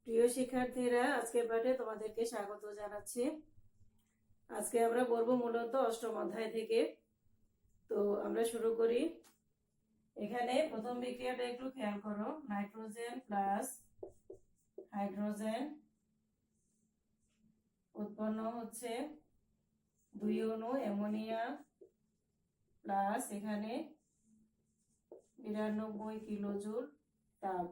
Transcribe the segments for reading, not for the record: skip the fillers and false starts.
প্রিয় শিক্ষার্থীরা, আজকের পাঠে তোমাদেরকে স্বাগত জানাচ্ছি। আজকে আমরা পড়বো মূলত অষ্টম অধ্যায় থেকে। তো আমরা শুরু করি। এখানে প্রথম বিক্রিয়াটা একটু খেয়াল করো। নাইট্রোজেন প্লাস হাইড্রোজেন উৎপন্ন হচ্ছে 2 অণু অ্যামোনিয়া প্লাস এখানে 92 কিলোজুল তাপ।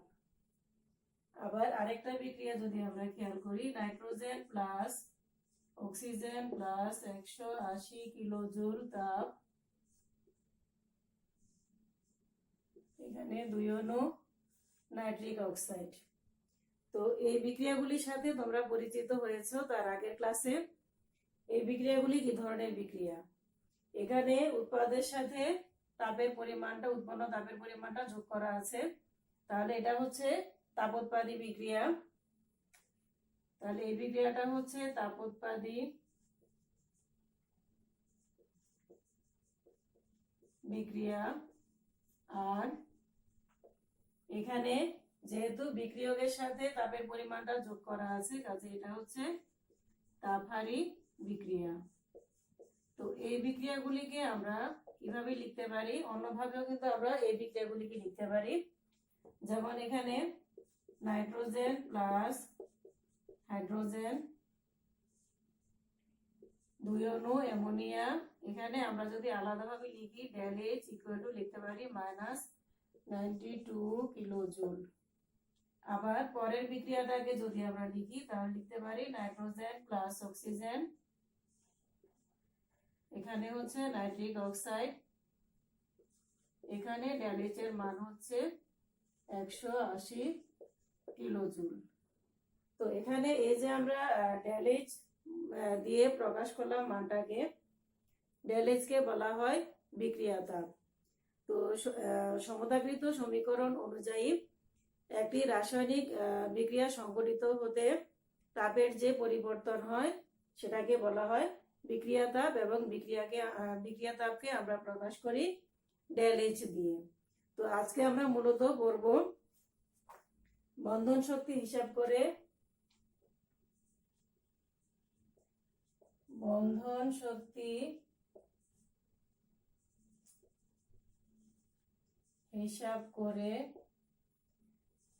আবার আরেকটা বিক্রিয়া যদি আমরা খেয়াল করি, nitrogen plus oxygen plus 180 kilojoule তাপ, এখানে 2 অণু নাইট্রিক অক্সাইড। তো এই বিক্রিয়াগুলির সাথে তোমরা পরিচিত হয়েছো তার আগের ক্লাসে। এই বিক্রিয়াগুলি কি ধরনের বিক্রিয়া? এখানে উৎপাদের সাথে তাপের পরিমাণটা, উৎপন্ন তাপের পরিমাণটা যোগ করা আছে, তাহলে এটা হচ্ছে তাপোৎপাদী বিক্রিয়া। তাহলে এই বিক্রিয়াটা হচ্ছে তাপোৎপাদী বিক্রিয়া। আর এখানে যেহেতু বিক্রিয়কের সাথে তাপের পরিমাণটা যোগ করা আছে, কাজে এটা হচ্ছে তাপহারী বিক্রিয়া। তো এই বিক্রিয়াগুলিকে আমরা কিভাবে লিখতে পারি? অন্যভাবেও কিন্তু আমরা এই বিক্রিয়াগুলিকে লিখতে পারি। যেমন এখানে নাইট্রোজেন প্লাস হাইড্রোজেন 2 অণু অ্যামোনিয়া, এখানে আমরা যদি আলাদাভাবে লিখি ডেল এইচ ইকুয়াল টু লিখতে পারি -92 কিলোজুল। আবার পরের বিক্রিয়াটাকে যদি আমরা লিখি তাহলে লিখতে পারি নাইট্রোজেন প্লাস অক্সিজেন, এখানে হচ্ছে নাইট্রিক অক্সাইড, এখানে ডেল এইচ এর মান হচ্ছে 180 কিলোজুল। তো এখানে এই যে আমরা ডেল এইচ দিয়ে প্রকাশ করলাম মানটাকে, ডেল এইচ কে বলা হয় বিক্রিয়া তাপ। তো সমতাকৃত সমীকরণ অনুযায়ী একটি রাসায়নিক বিক্রিয়া সংঘটিত হতে তাপের যে পরিবর্তন হয় সেটাকে বলা হয় বিক্রিয়া তাপ, এবং বিক্রিয়া তাপকে আমরা প্রকাশ করি ডেল এইচ দিয়ে। তো আজকে আমরা মূলত পড়ব বন্ধন শক্তি হিসাব করে, বন্ধন শক্তি হিসাব করে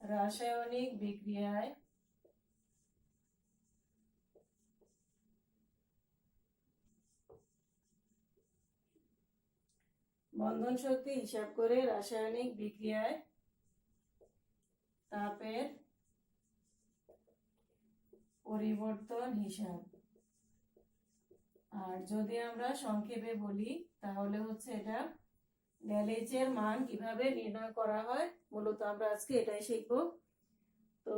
রাসায়নিক বিক্রিয়ায় বন্ধন শক্তি হিসাব করে রাসায়নিক বিক্রিয়ায় তাপের পরিবর্তন হিসাব। আর যদি আমরা সংক্ষেপে বলি তাহলে হচ্ছে এটা ডেল এইচ এর মান কিভাবে নির্ণয় করা হয়, মূলত আমরা আজকে এটাই শিখব। তো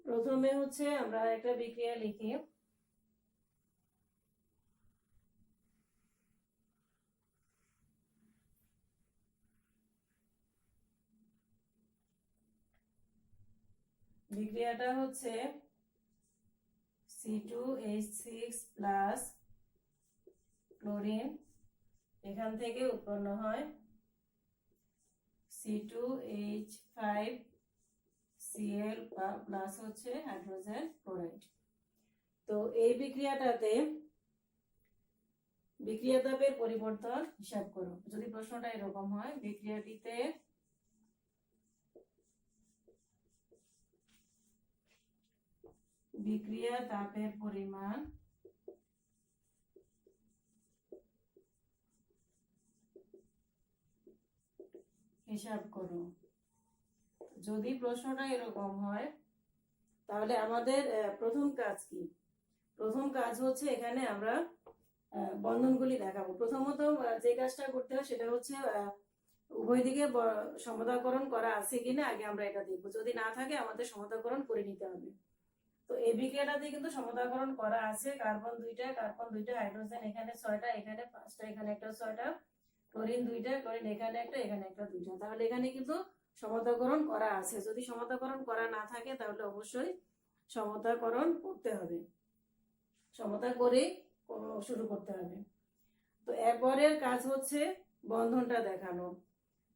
প্রথমে হচ্ছে আমরা একটা বিক্রিয়া লিখি। বিক্রিয়াটা হচ্ছে C2H6 প্লাস ক্লোরিন, এখান থেকে উৎপন্ন হয় C2H5Cl প্লাস হচ্ছে হাইড্রোজেন ক্লোরাইড। তো এই বিক্রিয়াটাতে বিক্রিয়া তাপের পরিবর্তন হিসাব করো। যদি প্রশ্নটা এরকম হয়, বিক্রিয়াটিতে বিক্রিয়া তাপের পরিমাণ হিসাব করো। যদি প্রশ্নটা এরকম হয় তাহলে আমাদের প্রথম কাজ কি? প্রথম কাজ হচ্ছে এখানে আমরা বন্ধনগুলি দেখাবো। প্রথমত যে কাজটা করতে হয় সেটা হচ্ছে উভয় দিকে সমতাকরণ করা আছে কিনা আগে আমরা এটা দেখবো। যদি না থাকে আমাদের সমতাকরণ করে নিতে হবে। তো এই বিক্রিয়াটাতে কিন্তু সমতাকরণ করা আছে। কার্বন 2টা, হাইড্রোজেন এখানে 6টা, এখানে 5টা, এখানে একটা 6টা, ক্লোরিন 2টা, ক্লোরিন এখানে একটা, এখানে একটা 2টা। তাহলে এখানে কিন্তু সমতাকরণ করা আছে। যদি সমতাকরণ করা না থাকে তাহলে অবশ্যই সমতাকরণ করতে হবে, সমতা করে শুরু করতে হবে। তো এরপরের কাজ হচ্ছে বন্ধনটা দেখানো।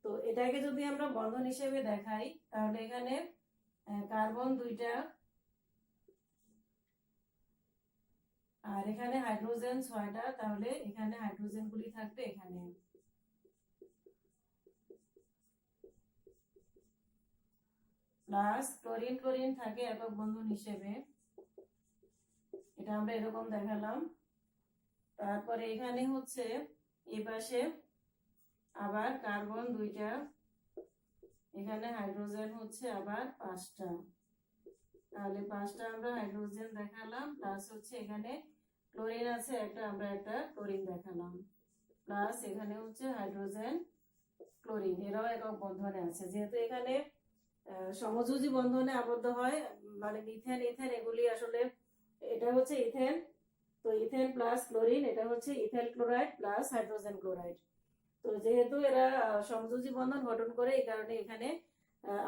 তো এটাকে যদি আমরা বন্ধন হিসেবে দেখাই তাহলে এখানে কার্বন 2টা এখানে হাইড্রোজেন 6টা, তাহলে এখানে হাইড্রোজেনগুলি থাকবে এখানে। প্লাস ক্লোরিন ক্লোরিন থাকে একক বন্ধন হিসেবে, এটা আমরা এরকম দেখালাম। তারপরে এখানে হচ্ছে এই পাশে আবার কার্বন 2টা, এখানে হাইড্রোজেন হচ্ছে আবার 5টা, তাহলে 5টা আমরা হাইড্রোজেন দেখালাম। প্লাস হচ্ছে এখানে ক্লোরিন আছে একটা, আমরা একটা ক্লোরিন দেখালাম। প্লাস এখানে হচ্ছে হাইড্রোজেন ক্লোরিন, এরাও একক বন্ধনে আছে। যেহেতু এখানে সমযোজী বন্ধনে আবদ্ধ হয়, মানে মিথেন ইথেন এগুলি আসলে, এটা হচ্ছে ইথেন, তো ইথেন প্লাস ক্লোরিন, এটা হচ্ছে ethane chloride plus hydrogen chloride. তো যেহেতু এরা সমযোজী বন্ধন গঠন করে, এই কারণে এখানে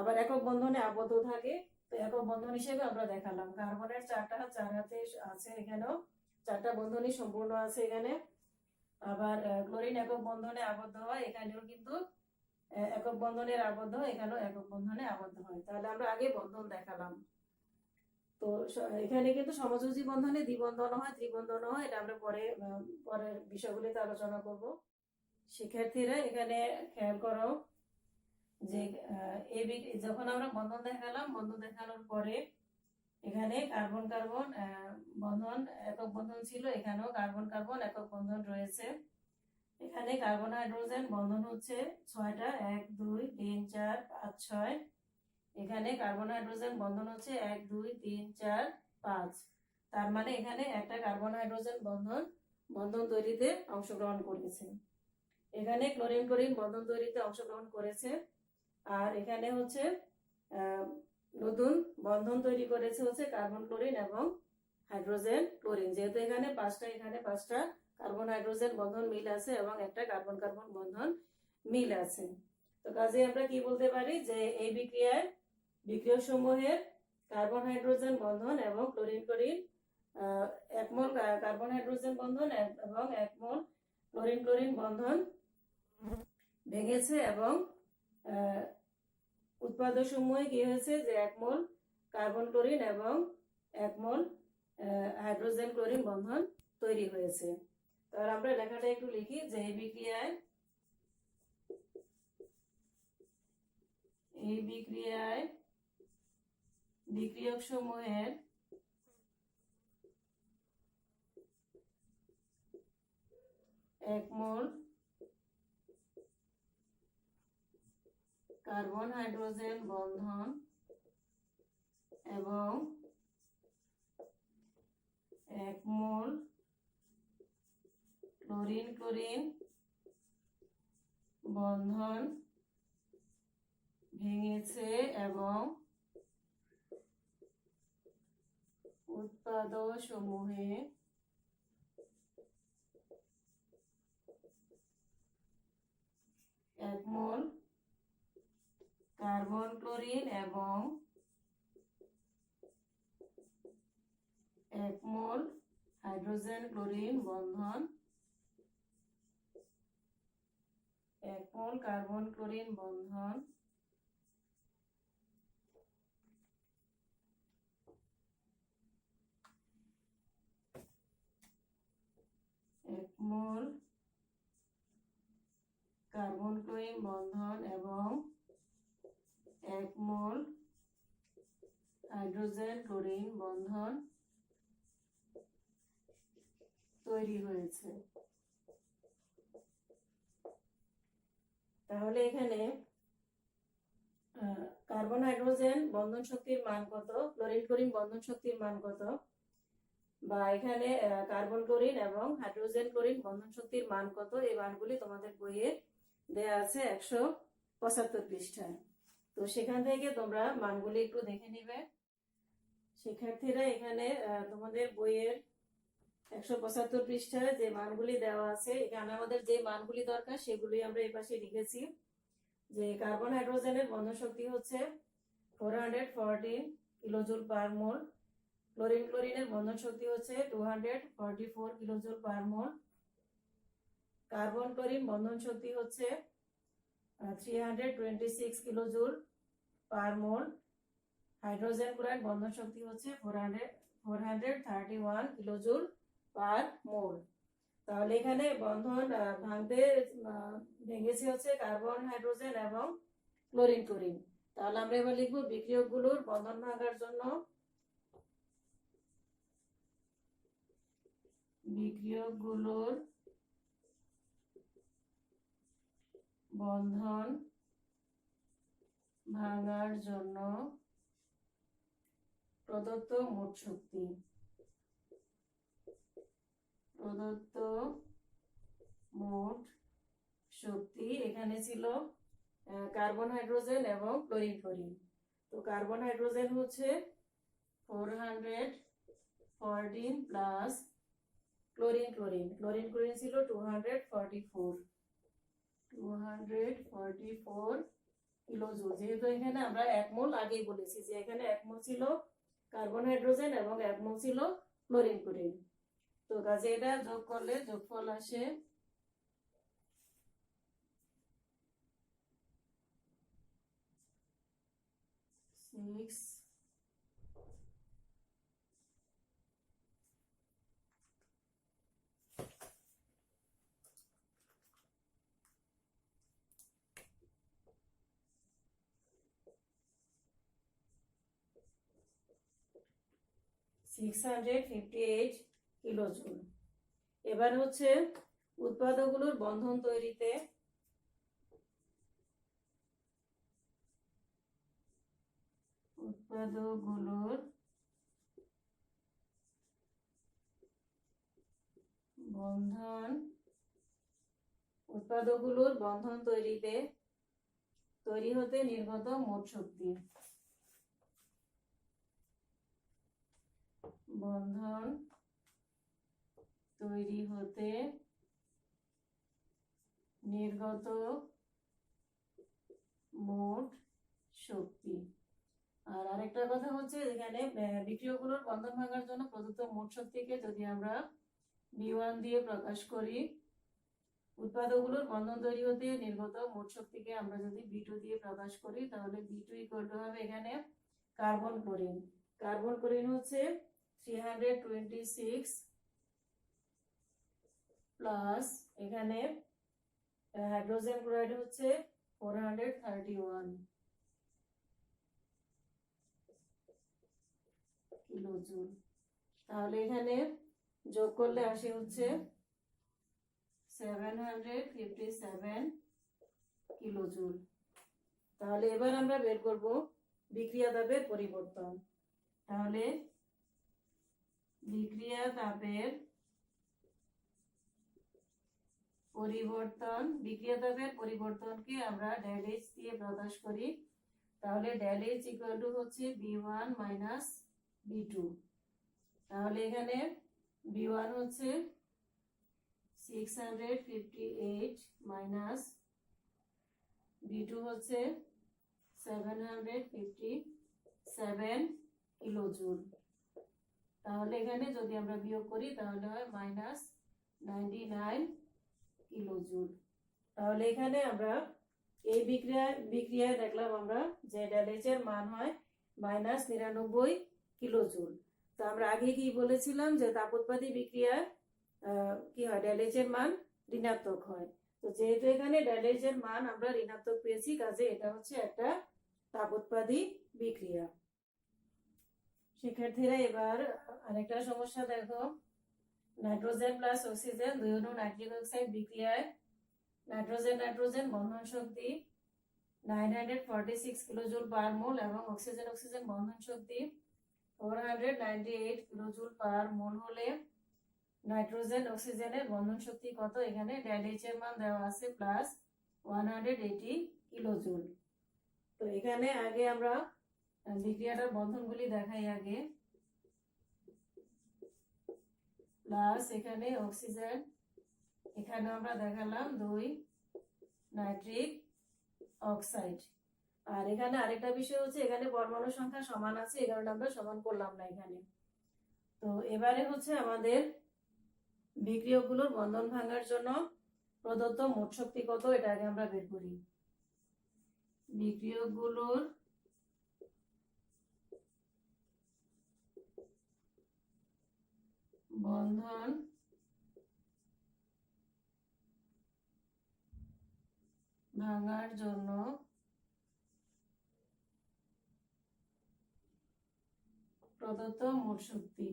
আবার একক বন্ধনে আবদ্ধ থাকে। তো একক বন্ধন হিসেবে আমরা দেখালাম। কার্বনের 4 হাতে আছে, এখানেও 4টা বন্ধনই সম্পূর্ণ আছে এখানে। আবার ক্লোরিন একক বন্ধনে আবদ্ধ হয়, এখানেও কিন্তু একক বন্ধনের আবদ্ধ, এখানেও একক বন্ধনে আবদ্ধ হয়। তাহলে আমরা আগে বন্ধন দেখালাম। তো এখানে কিন্তু সমযোজী বন্ধনে দ্বিবন্ধন হয়, ত্রিবন্ধন হয়, এটা আমরা পরের বিষয়গুলিতে আলোচনা করব। শিক্ষার্থীরা এখানে খেয়াল করো যে যখন আমরা বন্ধন দেখালাম, বন্ধন দেখানোর পরে এখানে কার্বন কার্বন বন্ধন একক বন্ধন ছিল, এখানেও কার্বন কার্বন একক বন্ধন রয়েছে। এখানে কার্বন হাইড্রোজেন বন্ধন হচ্ছে 6টা, 1 2 3 4 5 6। এখানে কার্বন হাইড্রোজেন বন্ধন হচ্ছে 1 2 3 4 5। তার মানে এখানে একটা কার্বন হাইড্রোজেন বন্ধন তৈরিতে অংশগ্রহণ করেছে। এখানে ক্লোরিন ক্লোরিন বন্ধন তৈরিতে অংশগ্রহণ করেছে। আর এখানে হচ্ছে নতুন বন্ধন তৈরি করেছে হচ্ছে কার্বন ক্লোরিন এবং হাইড্রোজেন ক্লোরিন। যেহেতু এখানে 5টা, এখানে 5টা কার্বন হাইড্রোজেন বন্ধন মিল আছে এবং একটা কার্বন কার্বন বন্ধন মিল আছে। তো কাজে আমরা কি বলতে পারি যে এই বিক্রিয়ক সমূহের কার্বন হাইড্রোজেন বন্ধন এবং chlorine chlorine 1 mole carbon hydrogen বন্ধন এবং 1 মোল ক্লোরিন ক্লোরিন বন্ধন ভেঙেছে, এবং উৎপাদক সমূহে কি হয়েছে যে 1 মোল কার্বন ক্লোরিন এবং 1 মোল হাইড্রোজেন ক্লোরিন বন্ধন তৈরি হয়েছে। তাহলে আমরা লেখাটা একটু লিখি যে এই বিক্রিয়ায় বিক্রিয়ক সমূহের এক মোল কার্বন হাইড্রোজেন বন্ধন এবং 1 মোল ক্লোরিন ক্লোরিন বন্ধন ভেঙেছে এবং উৎপাদক সমূহে 1 মোল কার্বন ক্লোরিন এবং 1 মোল হাইড্রোজেন ক্লোরিন বন্ধন, 1 মোল কার্বন ক্লোরিন বন্ধন মোল কার্বন ক্লোরিন বন্ধন এবং 1 মোল হাইড্রোজেন ক্লোরিন বন্ধন তৈরি হয়েছে। তাহলে এখানে কার্বন হাইড্রোজেন বন্ধন শক্তির মান কত, ক্লোরিন ক্লোরিন বন্ধন শক্তির মান কত, বা এখানে কার্বন ক্লোরিন এবং হাইড্রোজেন ক্লোরিন বন্ধন শক্তির মান কত, এই মানগুলি তোমাদের বইয়ে দেয়া আছে 175 পৃষ্ঠায়। তো সেখান থেকে তোমরা মানগুলি একটু দেখে নিবে। শিক্ষার্থীরা এখানে তোমাদের বইয়ের 175 পৃষ্ঠায় যে মানগুলি দেওয়া আছে, এখানে আমাদের যে মানগুলি দরকার সেগুলি আমরা এই পাশে লিখেছি। যে কার্বন হাইড্রোজেনের বন্ধন শক্তি হচ্ছে 414 কিলোজুল পার মোল, ক্লোরিন ক্লোরিনের বন্ধন শক্তি হচ্ছে 244 কিলোজুল পার মোল, কার্বন ক্লোরিন বন্ধন শক্তি হচ্ছে 326 কিলোজুল পার মোল, হাইড্রোজেন ক্লোরাইড বন্ধন শক্তি হচ্ছে 431 কিলোজুল পার মোল। তাহলে এখানে বন্ধন ভেঙেছে হচ্ছে কার্বন, হাইড্রোজেন এবং ক্লোরিন, ক্লোরিন। তাহলে আমরা এবার লিখবো বিক্রিয়কগুলোর বন্ধন ভাঙার জন্য বিক্রিয়কগুলোর বন্ধন ভাঙার জন্য প্রদত্ত মোট শক্তি, প্রদত্ত মোট শক্তি এখানে ছিল কার্বন, হাইড্রোজেন এবং ক্লোরিন, ক্লোরিন। তো কার্বন, হাইড্রোজেন হচ্ছে 414 plus chlorine, chlorine, chlorine, chlorine ছিল 244 কিলোজুল। যেহেতু এখানে আমরা 1 মোল আগেই বলেছি যে এখানে 1 মোল ছিল কার্বন, হাইড্রোজেন এবং 1 মোল ছিল ক্লোরিন, ক্লোরিন। তো কাজে এটা যোগ করলে যোগফল আসে 6 658 কিলোজুল। এবার হচ্ছে উৎপাদকগুলোর বন্ধন তৈরিতে উৎপাদকগুলোর বন্ধন তৈরিতে তৈরি হতে নির্গত মোট শক্তি, বন্ধন তৈরি হতে নির্গত মোট শক্তি। আর আরেকটা কথা হচ্ছে এখানে বিক্রিয়কগুলোর বন্ধন ভাঙার জন্য প্রদত্ত মোট শক্তিকে যদি আমরা B1 দিয়ে প্রকাশ করি, উৎপাদকগুলোর বন্ধন তৈরি হতে নির্গত মোট শক্তিকে আমরা যদি B2 দিয়ে প্রকাশ করি, তাহলে B2 ইকুয়াল টু হবে এখানে কার্বন, ক্লোরিন। কার্বন, ক্লোরিন হচ্ছে 326 প্লাস এখানে হাইড্রোজেন ক্লোরাইড হচ্ছে 431 কিলোজুল। তাহলে এখানে যোগ করলে আসে হচ্ছে 757 কিলোজুল। তাহলে এবার আমরা বের করব বিক্রিয়া তাপের পরিবর্তন। তাহলে বিক্রিয়া তাপের পরিবর্তনকে আমরা ডেল এইচ দিয়ে প্রকাশ করি। তাহলে ডেল এইচ ইকুয়াল টু হচ্ছে B1 মাইনাস B2। তাহলে এখানে B1 হচ্ছে 658 মাইনাস B2 হচ্ছে 757 কিলোজুল। তাহলে এখানে যদি আমরা বিয়োগ করি তাহলে হয় মাইনাস 99 কিলোজুল। তাহলে এখানে আমরা এই বিক্রিয়ায় দেখলাম আমরা যে ডেল এইচ এর মান হয় মাইনাস 99 কিলোজুল। তো আমরা আগে কি বলেছিলাম যে তাপোৎপাদী বিক্রিয়ায় কি হয়, ডেল এইচ এর মান ঋণাত্মক হয়। তো যেহেতু এখানে ডেল এইচ এর মান আমরা ঋণাত্মক পেয়েছি, কাজে এটা হচ্ছে একটা তাপোৎপাদী বিক্রিয়া। শিক্ষার্থীরা এবার আরেকটা সমস্যা দেখো। নাইট্রোজেন প্লাস অক্সিজেন 2 অণু নাইট্রিক অক্সাইড বিক্রিয়ায় নাইট্রোজেন নাইট্রোজেন বন্ধন শক্তি 946 কিলোজুল পার মোল এবং অক্সিজেন অক্সিজেন বন্ধন শক্তি 498 কিলোজুল পার মোল হলে নাইট্রোজেন অক্সিজেনের বন্ধন শক্তি কত? এখানে ডেল এইচ এর মান দেওয়া আছে প্লাস 180 কিলোজুল। তো এখানে আগে আমরা বিক্রিয়াটার বন্ধনগুলি দেখাই আগে। প্লাস এখানে অক্সিজেন, এখানে আমরা দেখালাম 2 নাইট্রিক অক্সাইড। আর এখানে আরেকটা বিষয় হচ্ছে এখানে পরমাণু সংখ্যা সমান আছে, এই কারণে আমরা সমান করলাম না এখানে। তো এবারে হচ্ছে আমাদের বিক্রিয়কগুলোর বন্ধন ভাঙার জন্য প্রদত্ত মোট শক্তি কত, এটা আগে আমরা বের করি। বিক্রিয়কগুলোর বন্ধন ভাঙার জন্য প্রদত্ত মোট শক্তি।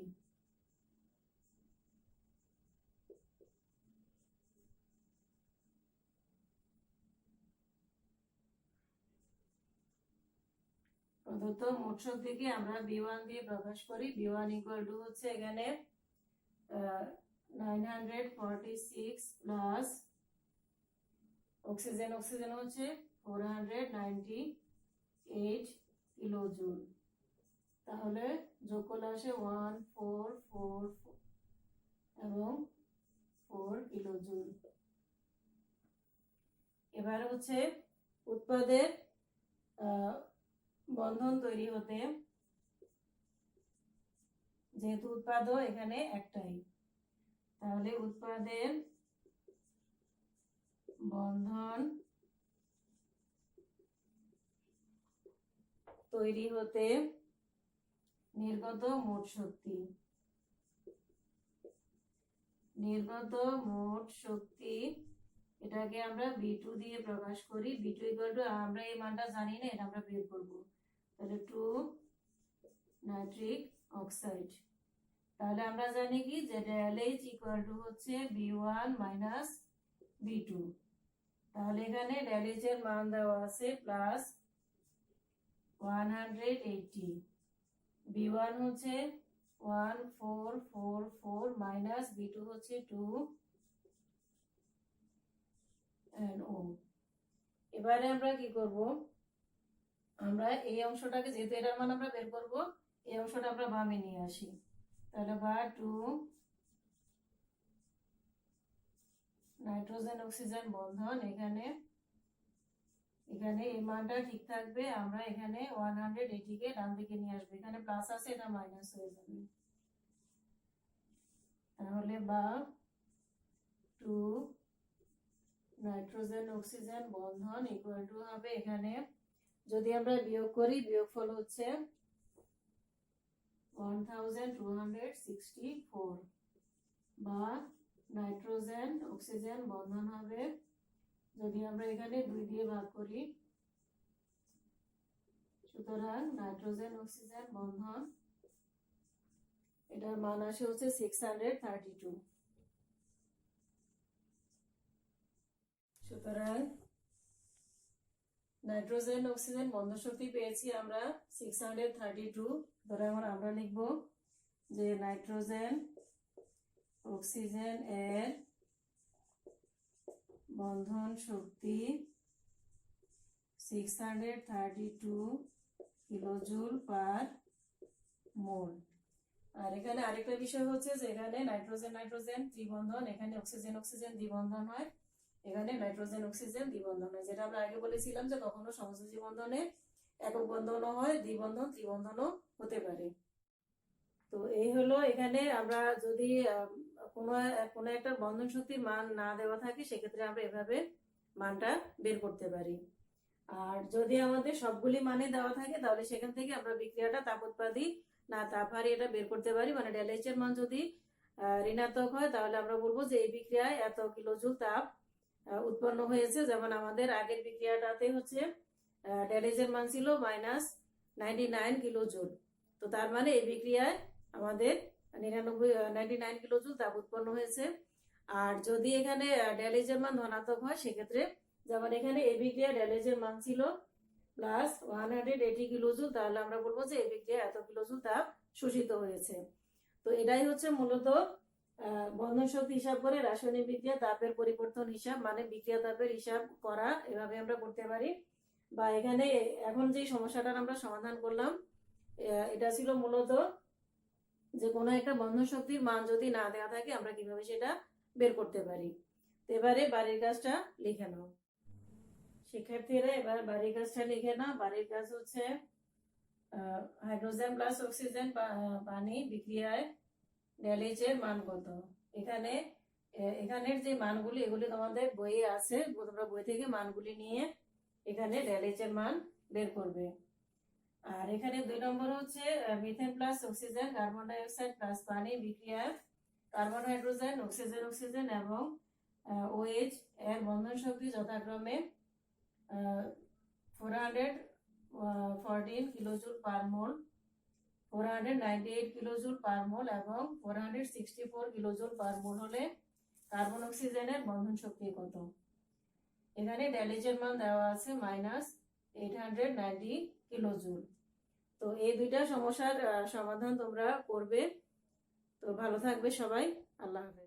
প্রদত্ত মোট শক্তিকে আমরা B1 দিয়ে প্রকাশ করি। B1 ইকুয়াল টু হচ্ছে এখানে 946 প্লাস অক্সিজেন হচ্ছে 498 কিলোজুল। তাহলে যোগ করলে আসে 1444 এবং 4 কিলোজুল। এবার হচ্ছে উৎপাদের বন্ধন তৈরি হতে, যেহেতু উৎপাদও এখানে একটাই, তাহলে উৎপাদের বন্ধন তৈরি হতে নির্গত মোট শক্তি, এটাকে আমরা B2 দিয়ে প্রকাশ করি। B2 ইকুয়াল টু, আমরা এই মানটা জানি না, এটা আমরা বের করব। তাহলে 2 নাইট্রিক অক্সাইড। তাহলে আমরা জানি কি যে ΔH ইকুয়াল টু হচ্ছে B1 মাইনাস B2। তাহলে এখানে ΔH এর মান দেওয়া আছে প্লাস 180, B1 হচ্ছে 1444 মাইনাস B2 হচ্ছে 2 NO। এবারে আমরা কি করব, আমরা এই অংশটাকে, যেহেতু এটার মান আমরা বের করব, এই অংশটা আমরা বামে নিয়ে আসি। তাহলে বা 2 নাইট্রোজেন অক্সিজেন বন্ধন, এখানে এই মানটা ঠিক থাকবে। আমরা এখানে 180 কে ডান দিকে নিয়ে আসবো, এখানে প্লাস আছে, এটা মাইনাস হয়ে যাবে। তাহলে বা 2 nitrogen oxygen Bandhan equal to হবে, এখানে যদি আমরা বিয়োগ করি, বিয়োগফল হচ্ছে 1264, বা নাইট্রোজেন অক্সিজেন বন্ধন হবে, যদি আমরা এখানে 2 দিয়ে ভাগ করি, সুতরাং নাইট্রোজেন অক্সিজেন বন্ধন, এটার মান আসে হচ্ছে 632। সুতরাং নাইট্রোজেন অক্সিজেন বন্ধন শক্তি পেয়েছি আমরা 632। সুতরাং আমরা লিখব যে নাইট্রোজেন অক্সিজেন এর বন্ধন শক্তি 632 কিলোজুল পার মোল। আর এখানে আরেকটা বিষয় হচ্ছে যে এখানে নাইট্রোজেন দ্বিবন্ধন, এখানে অক্সিজেন দ্বিবন্ধন হয়, এখানে নাইট্রোজেন অক্সিজেন দ্বিবন্ধন হয়, যেটা আমরা আগে বলেছিলাম যে কখনো সমযোজী বন্ধনে একক বন্ধনও হয়, দ্বিবন্ধন ত্রিবন্ধনও হতে পারে। তো এই হলো, এখানে আমরা যদি কোনো একটা বন্ধন শক্তির মান না দেওয়া থাকে, সেক্ষেত্রে আমরা এভাবে মানটা বের করতে পারি। আর যদি আমাদের সবগুলি মানে দেওয়া থাকে, তাহলে সেখান থেকে আমরা বিক্রিয়াটা তাপোৎপাদী না তাপহারী এটা বের করতে পারি। মানে ΔH এর মান যদি ঋণাত্মক হয়, তাহলে আমরা বলবো যে এই বিক্রিয়ায় এত কিলোজুল তাপ উৎপন্ন হয়েছে। যেমন আমাদের আগের বিক্রিয়াটাতে হচ্ছে ΔH এর মান ছিল -99 কিলোজুল। তো তার মানে এই বিক্রিয়ায় আমাদের 99 কিলোজুল তাপ উৎপন্ন হয়েছে। আর যদি এখানে ΔH এর মান ধনাত্মক হয়, সেক্ষেত্রে যেমন এখানে এই বিক্রিয়া ΔH এর মান ছিল প্লাস 180 কিলোজুল, তাহলে আমরা বলবো যে এই বিক্রিয়া এত কিলোজুল তাপ শোষিত হয়েছে। তো এটাই হচ্ছে মূলত বন্ধন শক্তি হিসাব করে রাসায়নিক বিক্রিয়া তাপের পরিবর্তন হিসাব, মানে বিক্রিয়া তাপের হিসাব করা, এভাবে আমরা করতে পারি। বা এখানে এখন যে সমস্যাটার আমরা সমাধান করলাম, এটা ছিল মূলত যে কোনো একটা বন্ধন শক্তির মান যদি না দেওয়া থাকে, আমরা কিভাবে সেটা বের করতে পারি। এবারে বাড়ির কাজটা লিখে নাও শিক্ষার্থীরা, এবার বাড়ির কাজটা লিখে নাও। বাড়ির কাজ হচ্ছে হাইড্রোজেন প্লাস অক্সিজেন পানি বিক্রিয়ায় ΔH এর মান কত। এখানের যে মানগুলি, এগুলি তোমাদের বইয়ে আছে, তোমরা বই থেকে মানগুলি নিয়ে এখানে ΔH এর মান বের করবে। আর এখানে 2 নম্বর হচ্ছে methane plus oxygen carbon die oxide plus পানি বিক্রিয়ায় কার্বন হাইড্রোজেন, অক্সিজেন অক্সিজেন এবং OH এর বন্ধন শক্তি যথাক্রমে 414 কিলোজুল পার মোল, 498 কিলোজুল পার মোল এবং 464 কিলোজুল পার মোল হলে কার্বন অক্সিজেনের বন্ধন শক্তি কত? এখানে ড্যালিজের মান দেওয়া আছে -890 কিলোজুল। তো এই দুইটা সমস্যার সমাধান তোমরা করবে। তো ভালো থাকবে সবাই, আল্লাহ হাফেজ।